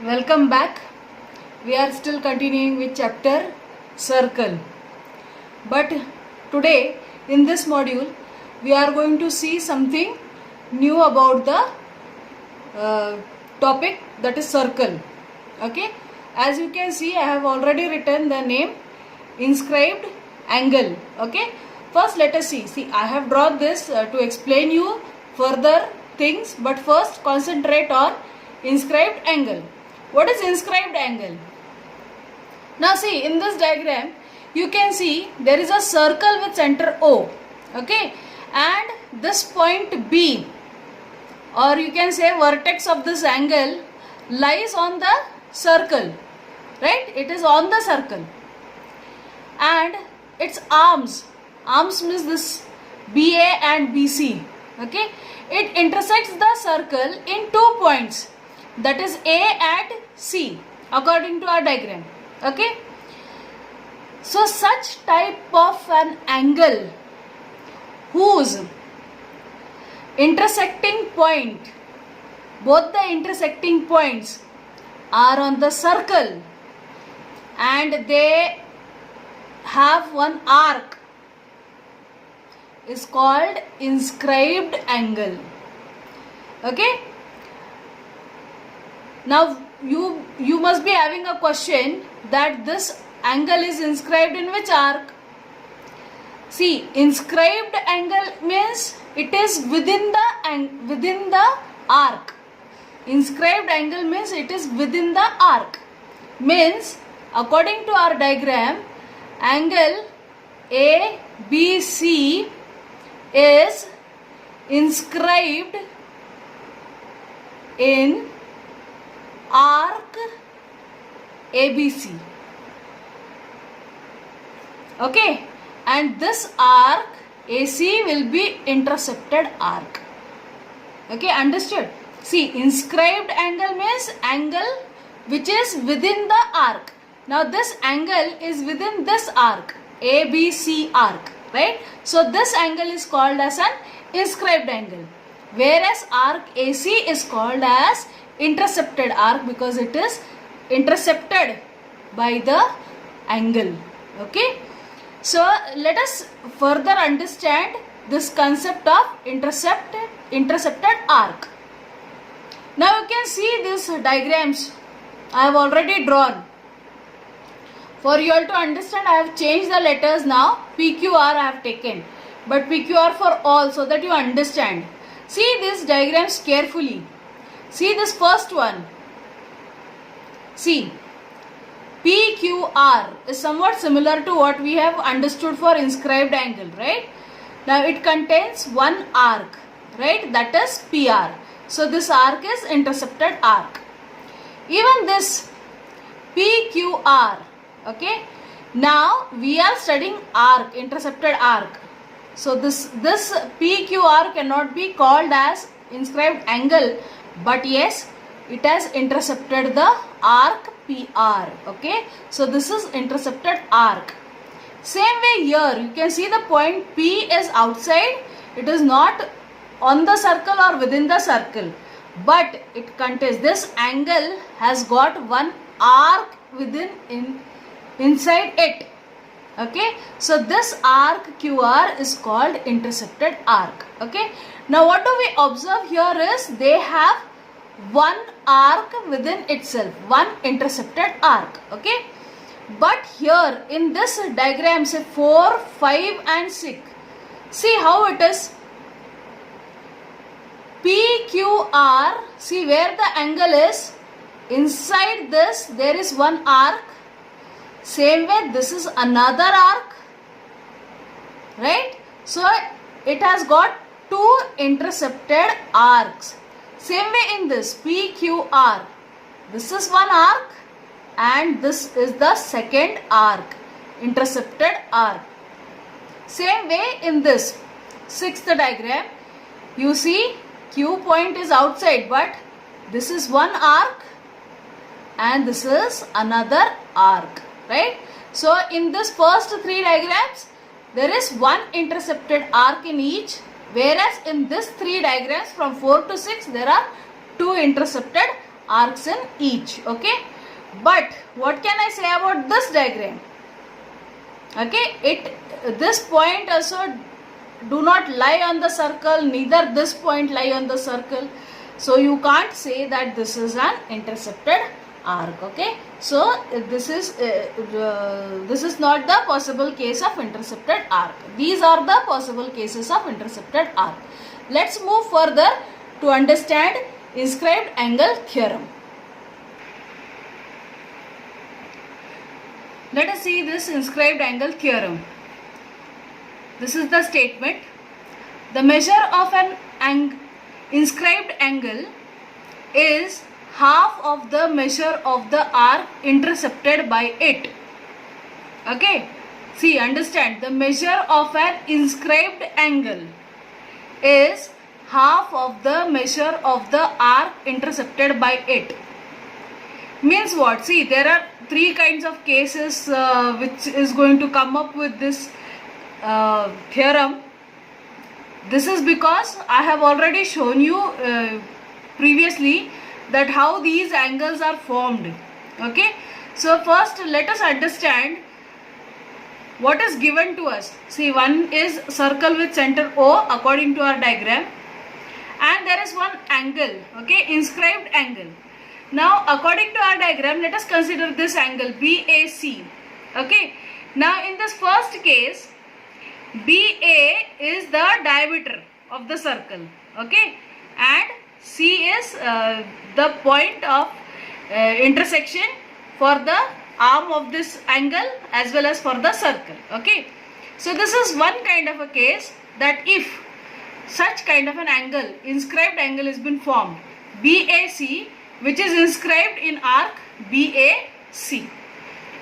Welcome back. We are still continuing with chapter circle. But today in this module we are going to see something new about the topic, that is circle. Okay. As you can see, I have already written the name inscribed angle. Okay. First let us see. I have drawn this to explain you further things, but first concentrate on inscribed angle. What is inscribed angle? Now see, in this diagram you can see there is a circle with center O, okay, and this point B, or you can say vertex of this angle, lies on the circle, right? It is on the circle, and its arms means this BA and BC, okay, it intersects the circle in 2 points, that is A and C, according to our diagram. Okay, so such type of an angle whose intersecting point, both the intersecting points are on the circle and they have one arc, is called inscribed angle. Okay, now you must be having a question that this angle is inscribed in which arc? See, inscribed angle means it is within the arc. Inscribed angle means it is within the arc. Means according to our diagram, angle ABC is inscribed in arc ABC. Okay, and this arc AC will be intercepted arc. Okay, understood? See, inscribed angle means angle which is within the arc. Now this angle is within this arc, ABC arc, right? So this angle is called as an inscribed angle, whereas arc AC is called as intercepted arc because it is intercepted by the angle. Okay, so let us further understand this concept of intercepted arc. Now you can see these diagrams I have already drawn. For you all to understand, I have changed the letters now. PQR I have taken, but PQR for all, so that you understand. See these diagrams carefully. See this first one. See, PQR is somewhat similar to what we have understood for inscribed angle, right? Now it contains one arc, right? That is PR. So this arc is intercepted arc. Even this PQR, okay? Now we are studying arc, intercepted arc. So this PQR cannot be called as inscribed angle, but yes, it has intercepted the arc PR. Okay, so this is intercepted arc. Same way here, you can see the point P is outside. It is not on the circle or within the circle, but it contains, this angle has got one arc inside it. Okay, so this arc QR is called intercepted arc. Okay, now what do we observe here is they have one arc within itself, one intercepted arc. Okay, but here in this diagram, say 4, 5 and 6, see how it is. PQR, see where the angle is, inside this there is one arc. Same way this is another arc, right? So it has got two intercepted arcs. Same way in this PQR, this is one arc and this is the second arc, intercepted arc. Same way in this sixth diagram, you see Q point is outside, but this is one arc and this is another arc, right? So in this first three diagrams, there is one intercepted arc in each, whereas in this three diagrams from 4 to 6 there are two intercepted arcs in each. Okay, but what can I say about this diagram? Okay, this point also do not lie on the circle, neither this point lie on the circle, so you can't say that this is an intercepted arc. Okay, so this is not the possible case of intercepted arc. These are the possible cases of intercepted arc. Let's move further to understand inscribed angle theorem. Let us see this inscribed angle theorem. This is the statement. The measure of an inscribed angle is half of the measure of the arc intercepted by it. Okay, see, understand, the measure of an inscribed angle is half of the measure of the arc intercepted by it. Means what? See, there are three kinds of cases which is going to come up with this theorem. This is because I have already shown you previously that how these angles are formed. Okay, so first let us understand what is given to us. See, one is circle with center O according to our diagram, and there is one angle, okay, inscribed angle. Now according to our diagram, let us consider this angle BAC. Okay, now in this first case, BA is the diameter of the circle, okay, and C is the point of intersection for the arm of this angle as well as for the circle. Okay, so this is one kind of a case that if such kind of an angle, inscribed angle, has been formed, BAC, which is inscribed in arc BAC.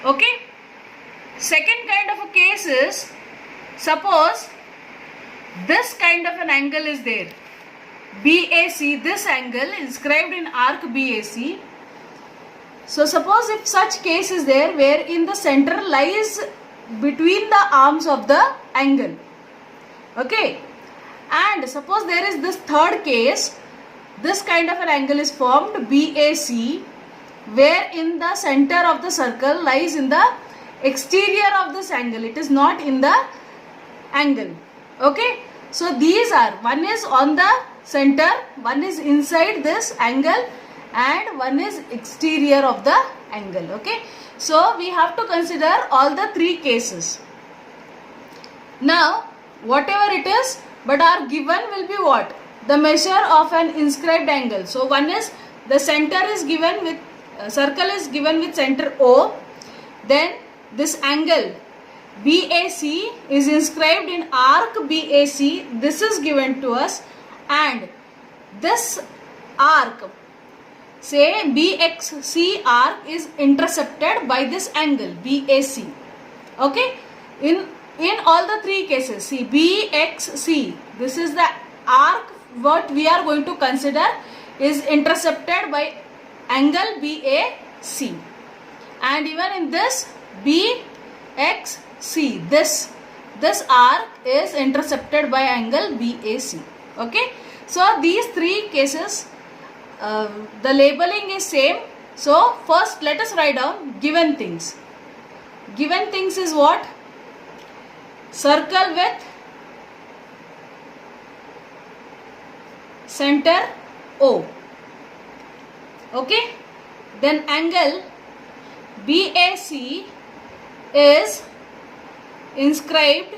Okay, second kind of a case is, suppose this kind of an angle is there, BAC, this angle inscribed in arc BAC. So suppose if such case is there wherein the center lies between the arms of the angle. Okay, and suppose there is this third case, this kind of an angle is formed BAC, wherein the center of the circle lies in the exterior of this angle, it is not in the angle. Okay, so these are, one is on the center, one is inside this angle, and one is exterior of the angle. Okay, so we have to consider all the three cases. Now whatever it is, but our given will be what? The measure of an inscribed angle. So one is, the center is given with circle is given with center O, then this angle BAC is inscribed in arc BAC, this is given to us, and this arc, say BXC arc, is intercepted by this angle BAC. Okay, in all the three cases, see, BXC, this is the arc what we are going to consider is intercepted by angle BAC, and even in this BXC, this arc is intercepted by angle BAC. Okay, so these three cases, the labeling is same. So first let us write down given things. Given things is what? Circle with center O. Okay, then angle BAC is inscribed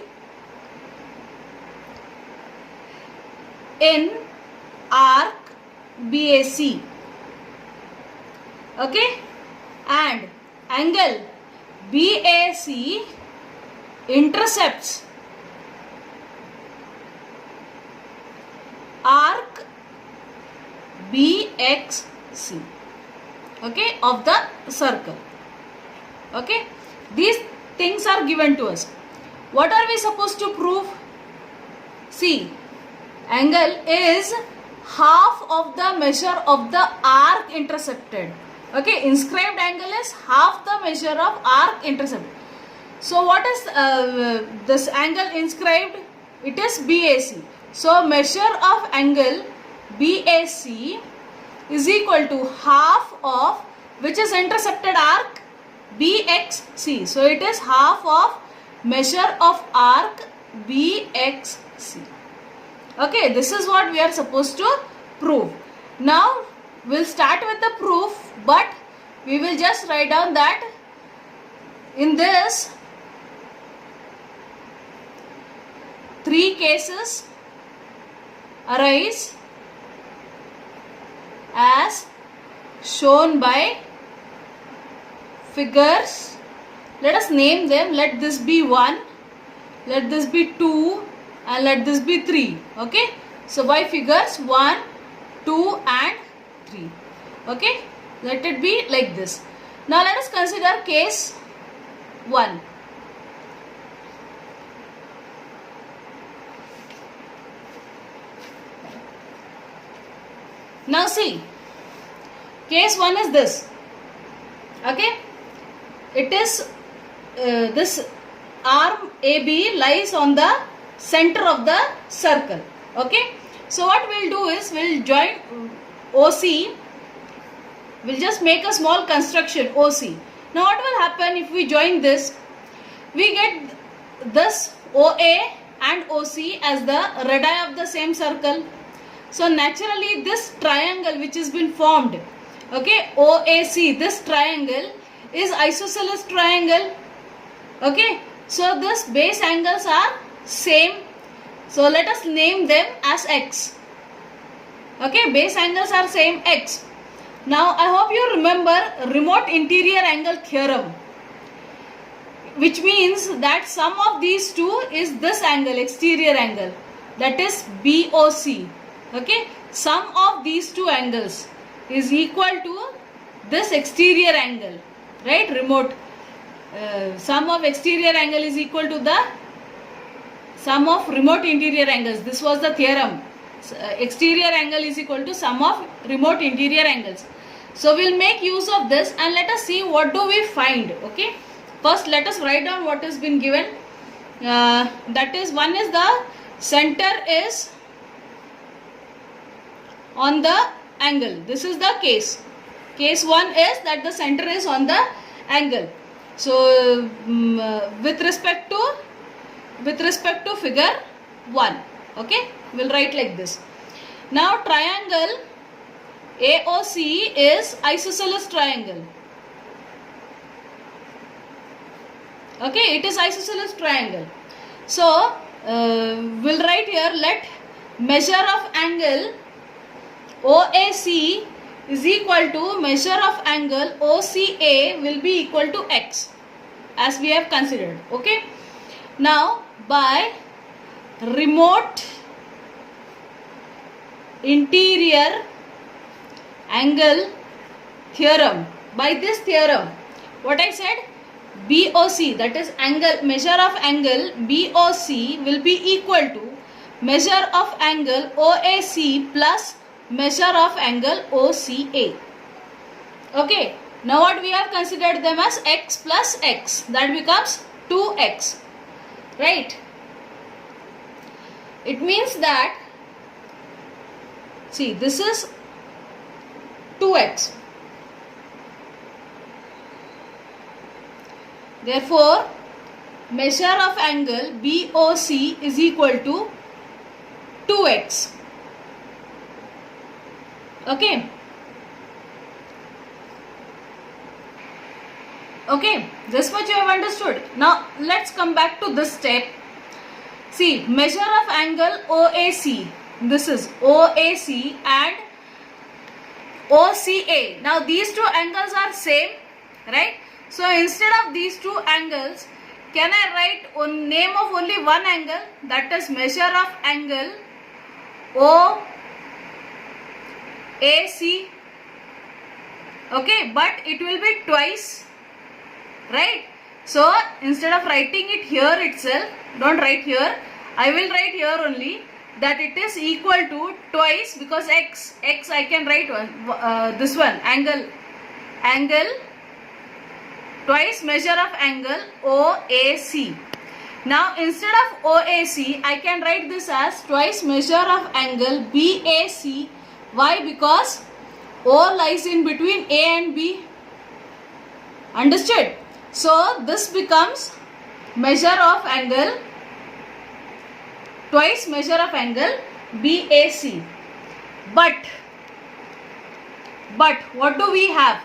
in arc BAC. Okay, and angle BAC intercepts arc BXC, okay, of the circle. Okay, these things are given to us. What are we supposed to prove? See, angle is half of the measure of the arc intercepted. Okay, inscribed angle is half the measure of arc intercepted. So what is this angle inscribed? It is BAC. So measure of angle BAC is equal to half of which is intercepted arc BXC. So it is half of measure of arc BXC. Okay, this is what we are supposed to prove. Now we'll start with the proof, but we will just write down that in this 3 cases arise as shown by figures. Let us name them. Let this be 1, let this be 2, and let this be 3. Okay, so by figures 1, 2 and 3. Okay, let it be like this. Now let us consider case 1. Now see, case 1 is this. Okay, it is this arm AB lies on the center of the circle. Okay, so what we'll do is we'll join OC. We'll just make a small construction OC. Now what will happen if we join this? We get this OA and OC as the radii of the same circle. So naturally this triangle which has been formed, okay, OAC, this triangle is isosceles triangle. Okay, so this base angles are same. So let us name them as X. Okay, base angles are same X. Now I hope you remember remote interior angle theorem, which means that sum of these two is this angle, exterior angle, that is BOC. Okay, sum of these two angles is equal to this exterior angle, right? Remote sum of exterior angle is equal to the sum of remote interior angles. This was the theorem. Exterior angle is equal to sum of remote interior angles. So we'll make use of this and let us see what do we find. Okay, first let us write down what has been given. That is, one is the center is on the angle. This is the case. Case 1 is that the center is on the angle. So with respect to figure 1, okay, we'll write like this. Now triangle AOC is isosceles triangle. Okay, it is isosceles triangle. So we'll write here, let measure of angle OAC is equal to measure of angle OCA will be equal to X, as we have considered. Okay, now by remote interior angle theorem, by this theorem, what I said, BOC, that is angle, measure of angle BOC will be equal to measure of angle OAC plus measure of angle OCA. Okay, now what we have considered them as X plus X, that becomes 2X, right? It means that, see, this is 2X. Therefore, measure of angle BOC is equal to 2X. Okay. Okay, this much you have understood. Now let's come back to this step. See, measure of angle OAC. This is OAC and OCA. Now these two angles are same, right? So instead of these two angles, can I write one name of only one angle, that is measure of angle OAC? Okay, but it will be twice, right? So instead of writing it here itself, don't write here, I will write here only, that it is equal to twice, because X I can write one, this one, angle twice measure of angle OAC. Now instead of OAC, I can write this as twice measure of angle BAC. Why? Because O lies in between A and B. Understood? So this becomes measure of angle, twice measure of angle BAC. But what do we have?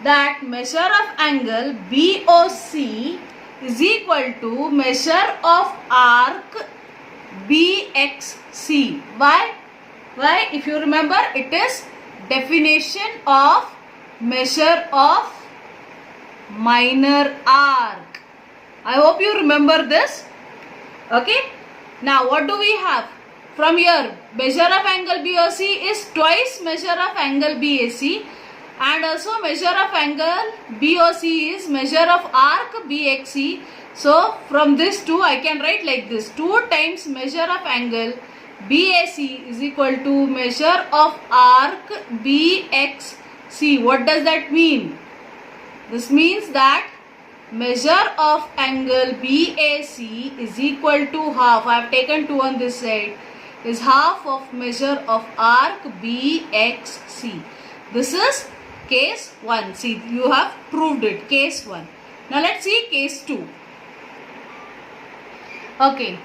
That measure of angle BOC is equal to measure of arc BXC. Why? If you remember, it is definition of measure of minor arc. I hope you remember this. Okay. Now what do we have? From here, measure of angle BOC is twice measure of angle BAC, and also measure of angle BOC is measure of arc BXC. So from this two I can write like this: 2 times measure of angle BAC is equal to measure of arc BXC. What does that mean? This means that measure of angle BAC is equal to half. I have taken 2 on this side, is half of measure of arc BXC. This is case 1. See, you have proved it, case 1. Now let's see case 2. Okay.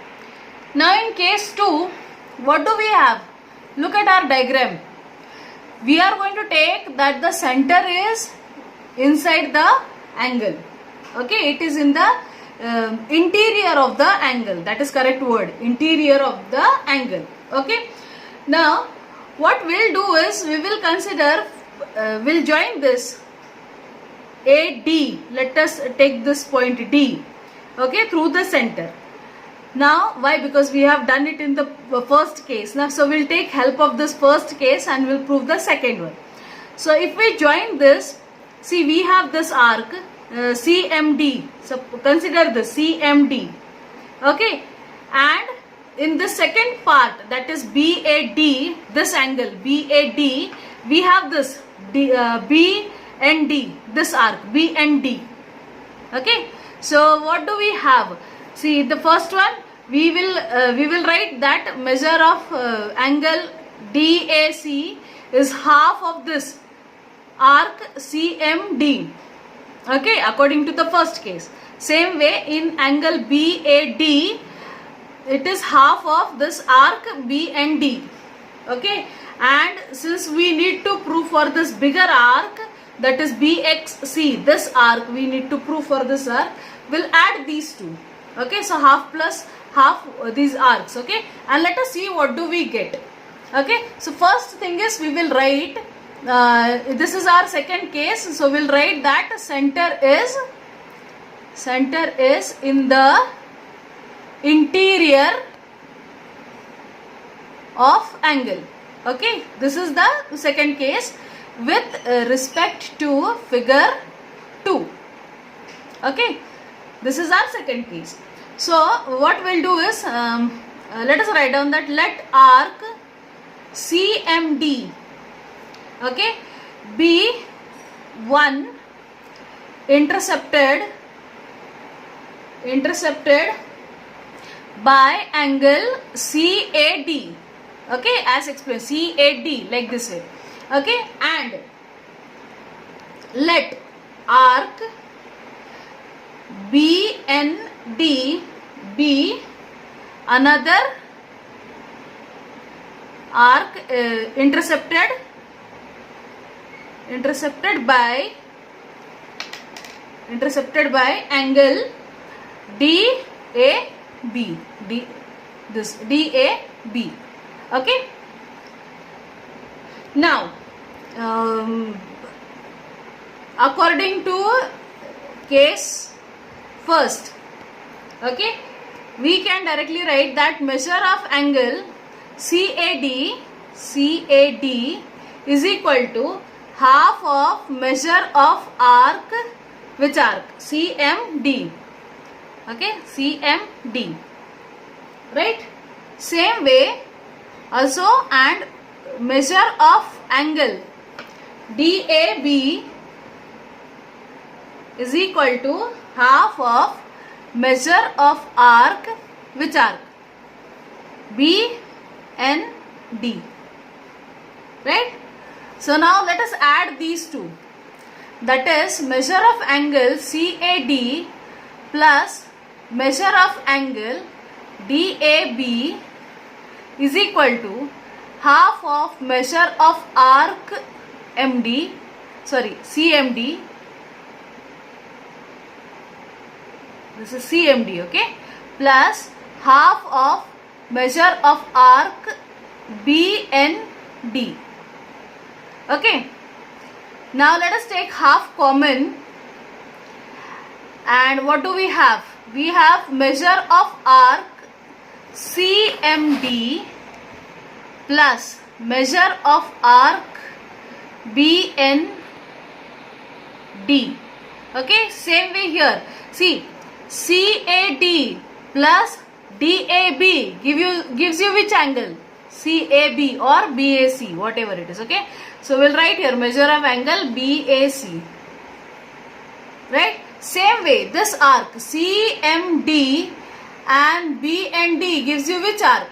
Now in case 2, what do we have? Look at our diagram. We are going to take that the center is inside the angle. Okay, it is in the interior of the angle. That is correct word. Interior of the angle. Okay. Now, what we'll do is we will consider, we'll join this AD. Let us take this point D. Okay, through the center. Now, why? Because we have done it in the first case. Now, so we'll take help of this first case and we'll prove the second one. So, if we join this, see, we have this arc CMD. So, consider the CMD. Okay. And in the second part, that is BAD, this angle BAD, we have this B and D, this arc B and D. Okay. So, what do we have? See, the first one, we will write that measure of angle DAC is half of this arc CMD. Okay, according to the first case. Same way in angle BAD, it is half of this arc B and D. Okay, and since we need to prove for this bigger arc, that is BXC, this arc we need to prove for this arc, we'll add these two. Okay, so half plus half these arcs. Okay, and let us see what do we get. Okay, so first thing is we will write, this is our second case, so we'll write that center is in the interior of angle. Okay, this is the second case with respect to figure 2. Okay, this is our second case. So what we'll do is, let us write down that let arc CMD, okay, be 1 intercepted by angle CAD. Okay, as explained, CAD, like this way. Okay, and let arc BND be another arc intercepted by angle DAB. This DAB. Okay. Now, according to case first, okay, we can directly write that measure of angle CAD is equal to half of measure of arc, which arc? CMD. Okay, CMD. Right? Same way also, and measure of angle DAB is equal to half of measure of arc, which arc? BND. Right? So now let us add these two. That is measure of angle CAD plus measure of angle DAB is equal to half of measure of arc CMD. This is CMD, okay, plus half of measure of arc BND. Okay. Now let us take half common, and what do we have? We have measure of arc CMD plus measure of arc BND. Okay, same way here. See, CAD plus DAB gives you which angle? CAB or BAC, whatever it is. Okay, so we'll write here measure of angle BAC. Right? Same way, this arc CMD and BND gives you which arc?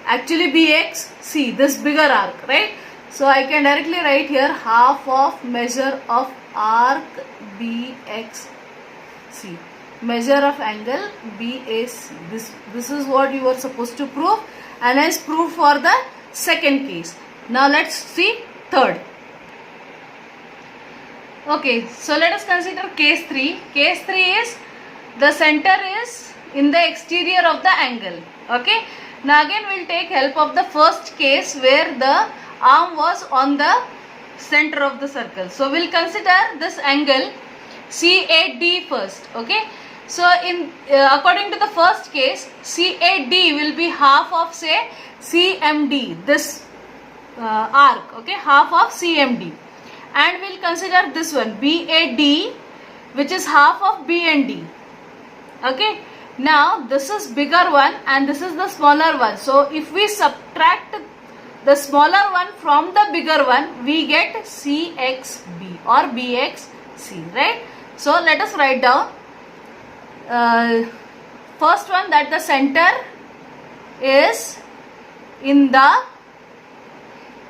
Actually BXC, this bigger arc, right? So I can directly write here half of measure of arc BXC, measure of angle BAC. This is what you were supposed to prove, and hence prove for the second case. Now let's see third. Okay, so let us consider case 3. Case 3 is the center is in the exterior of the angle. Okay, now again we will take help of the first case where the arm was on the center of the circle. So we will consider this angle CAD first. Okay, so in according to the first case, CAD will be half of say CMD, this arc. Okay, half of CMD. And we will consider this one BAD, which is half of BND. Okay, now this is bigger one and this is the smaller one. So if we subtract the smaller one from the bigger one, we get CXB or BXC, right? So let us write down first one, that the center is in the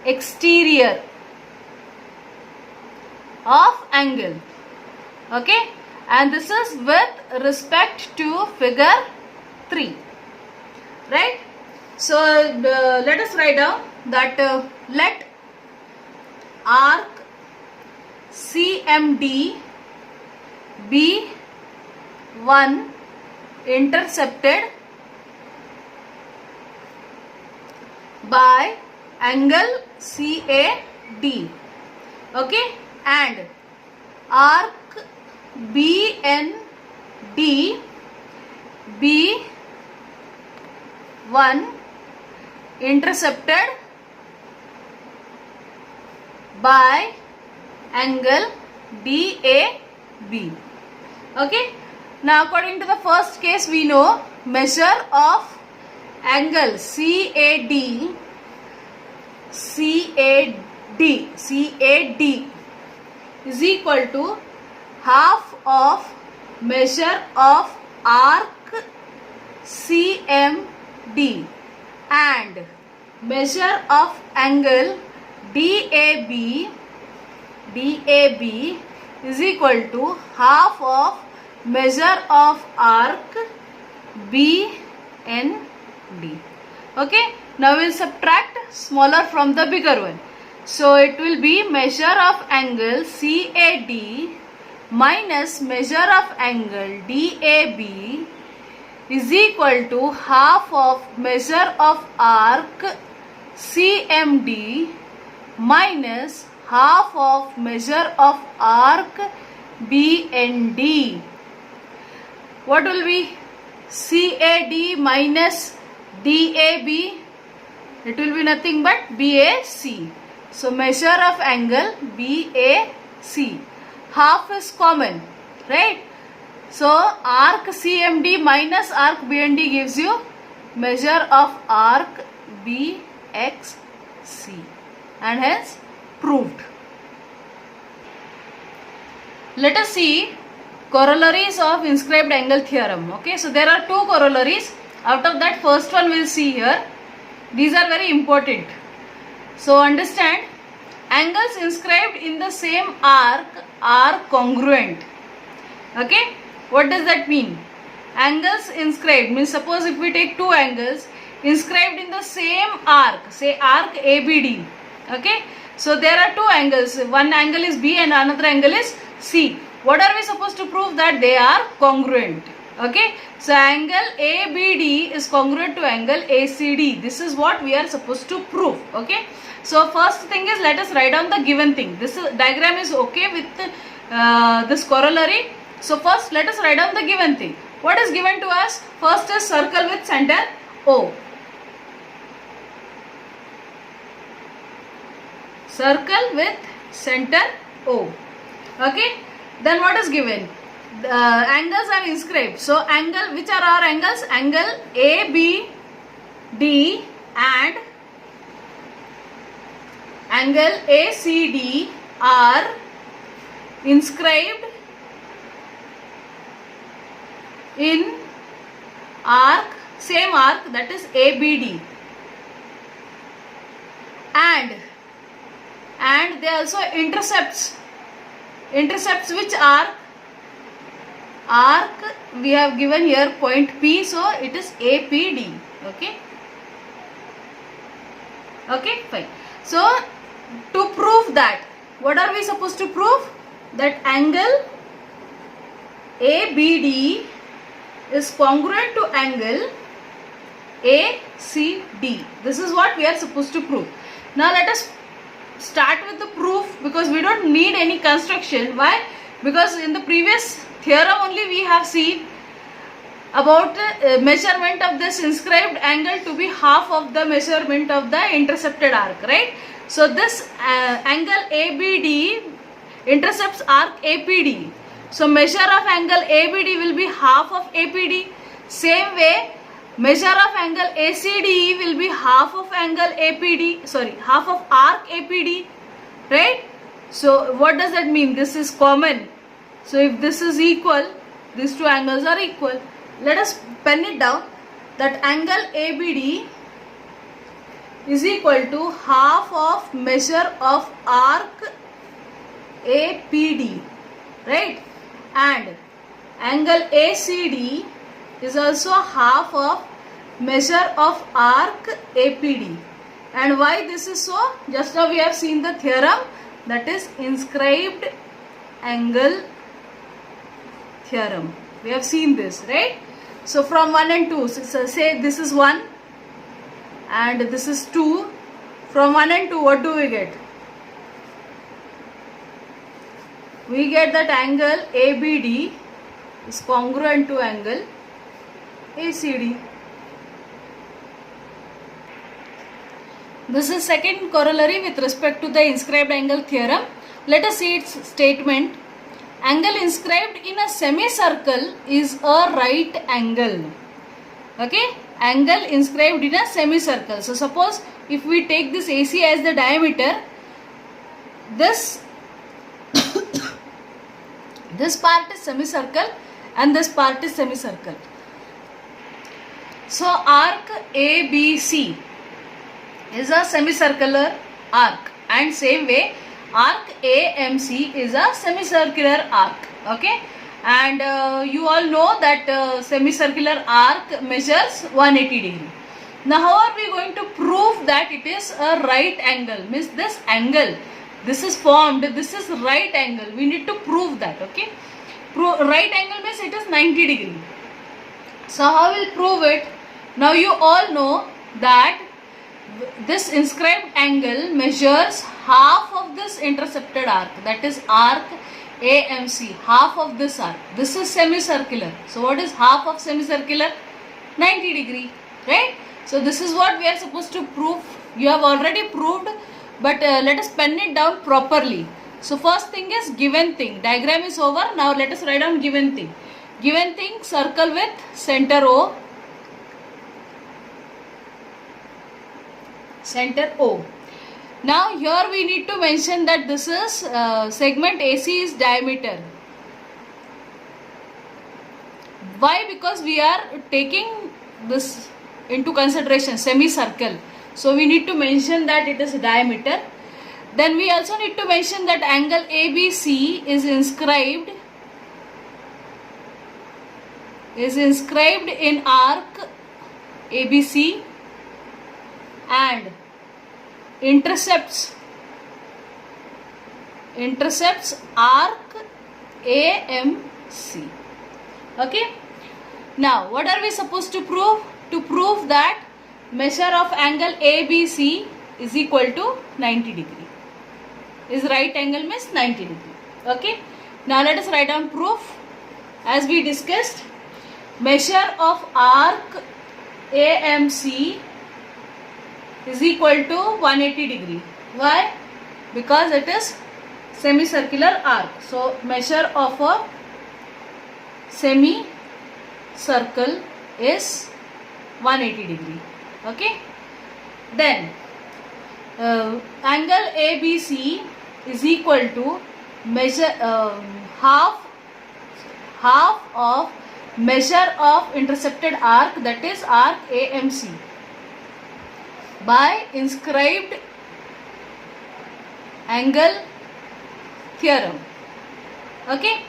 exterior of angle. Okay, and this is with respect to figure 3, right? So let us write down that let arc CMD be one intercepted by angle CAD. Okay, and arc BND be one intercepted by angle DAB. Okay, now according to the first case, we know measure of angle CAD is equal to half of measure of arc CMD, and measure of angle DAB is equal to half of measure of arc BND. Okay, now we will subtract smaller from the bigger one. So it will be measure of angle CAD minus measure of angle DAB is equal to half of measure of arc CMD minus half of measure of arc BND. What will be CAD minus DAB? It will be nothing but BAC. So measure of angle BAC. Half is common, right? So arc CMD minus arc BND gives you measure of arc BXC, and hence proved. Let us see corollaries of inscribed angle theorem. Okay, so there are two corollaries. Out of that, first one we'll see here. These are very important. So understand, angles inscribed in the same arc are congruent. Okay, what does that mean? Angles inscribed means, suppose if we take two angles inscribed in the same arc, say arc ABD. Okay, so there are two angles, one angle is B and another angle is C. What are we supposed to prove? That they are congruent. Okay, so angle ABD is congruent to angle ACD. This is what we are supposed to prove. Okay, so first thing is, let us write down the given thing. This diagram is okay with this corollary. So first let us write down the given thing. What is given to us? First is circle with center O. Circle with center O. Okay, then what is given? The angles are inscribed. So angle, which are our angles? Angle ABD and angle ACD are inscribed in arc, same arc, that is ABD, and they also intercepts which arc we have given here point P, so it is APD. Okay, fine. So to prove that, what are we supposed to prove? That angle ABD is congruent to angle ACD. This is what we are supposed to prove. Now let us start with the proof, because we don't need any construction. Why? Because in the previous theorem only we have seen about measurement of this inscribed angle to be half of the measurement of the intercepted arc, right? So this angle ABD intercepts arc APD. So measure of angle ABD will be half of APD. Same way, measure of angle ACD will be half of angle APD, half of arc APD, right? So what does that mean? This is common. So if this is equal, these two angles are equal. Let us pen it down, that angle ABD is equal to half of measure of arc APD, right? And angle ACD is also half of measure of arc APD. And why this is so? Just now we have seen the theorem, that is inscribed angle theorem. We have seen this, right? So from 1 and 2, so say this is 1 and this is 2. From 1 and 2, what do we get? We get that angle ABD is congruent to angle ACD. This is second corollary with respect to the inscribed angle theorem. Let us see its statement. Angle inscribed in a semicircle is a right angle. Okay, angle inscribed in a semicircle. So suppose if we take this AC as the diameter, this this part is semicircle and this part is semicircle. So arc ABC is a semicircular arc, and same way arc AMC is a semicircular arc. Okay, and you all know that semicircular arc measures 180 degree. Now how are we going to prove that it is a right angle? Means this angle, this is formed, this is right angle. We need to prove that. Okay, right angle means it is 90 degree. So how will prove it? Now you all know that this inscribed angle measures half of this intercepted arc, that is arc AMC, half of this arc. This is semicircular. So what is half of semicircular? 90 degree, right? So this is what we are supposed to prove. You have already proved, but let us pen it down properly. So first thing is given thing. Diagram is over. Now let us write down given thing. Given thing, circle with center O. Center O. Now here we need to mention that this is segment AC is diameter. Why? Because we are taking this into consideration, semicircle. So we need to mention that it is diameter. Then we also need to mention that angle ABC is inscribed in arc ABC and intercepts arc AMC. Okay. Now what are we supposed to prove? To prove that measure of angle ABC is equal to 90 degree. Is right angle means 90 degree. Okay. Now let us write down proof. As we discussed, measure of arc AMC is equal to 180 degree. Why? Because it is semicircular arc. So measure of a semicircle is 180 degree. Okay. Then angle ABC is equal to measure half of measure of intercepted arc, that is arc AMC, by inscribed angle theorem. Okay.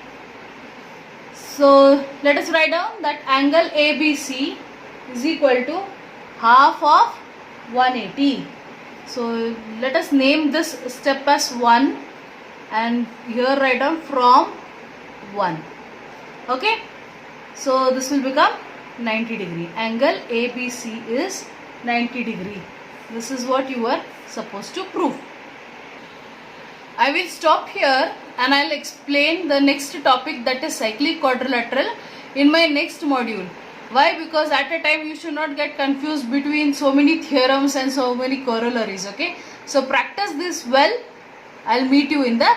So let us write down that angle ABC is equal to half of 180. So let us name this step as 1 and here write down from 1. Okay. So this will become 90 degree. Angle ABC is 90 degree. This is what you are supposed to prove. I will stop here and I will explain the next topic, that is cyclic quadrilateral, in my next module. Why? Because at a time you should not get confused between so many theorems and so many corollaries. Okay. So practice this well. I'll meet you in the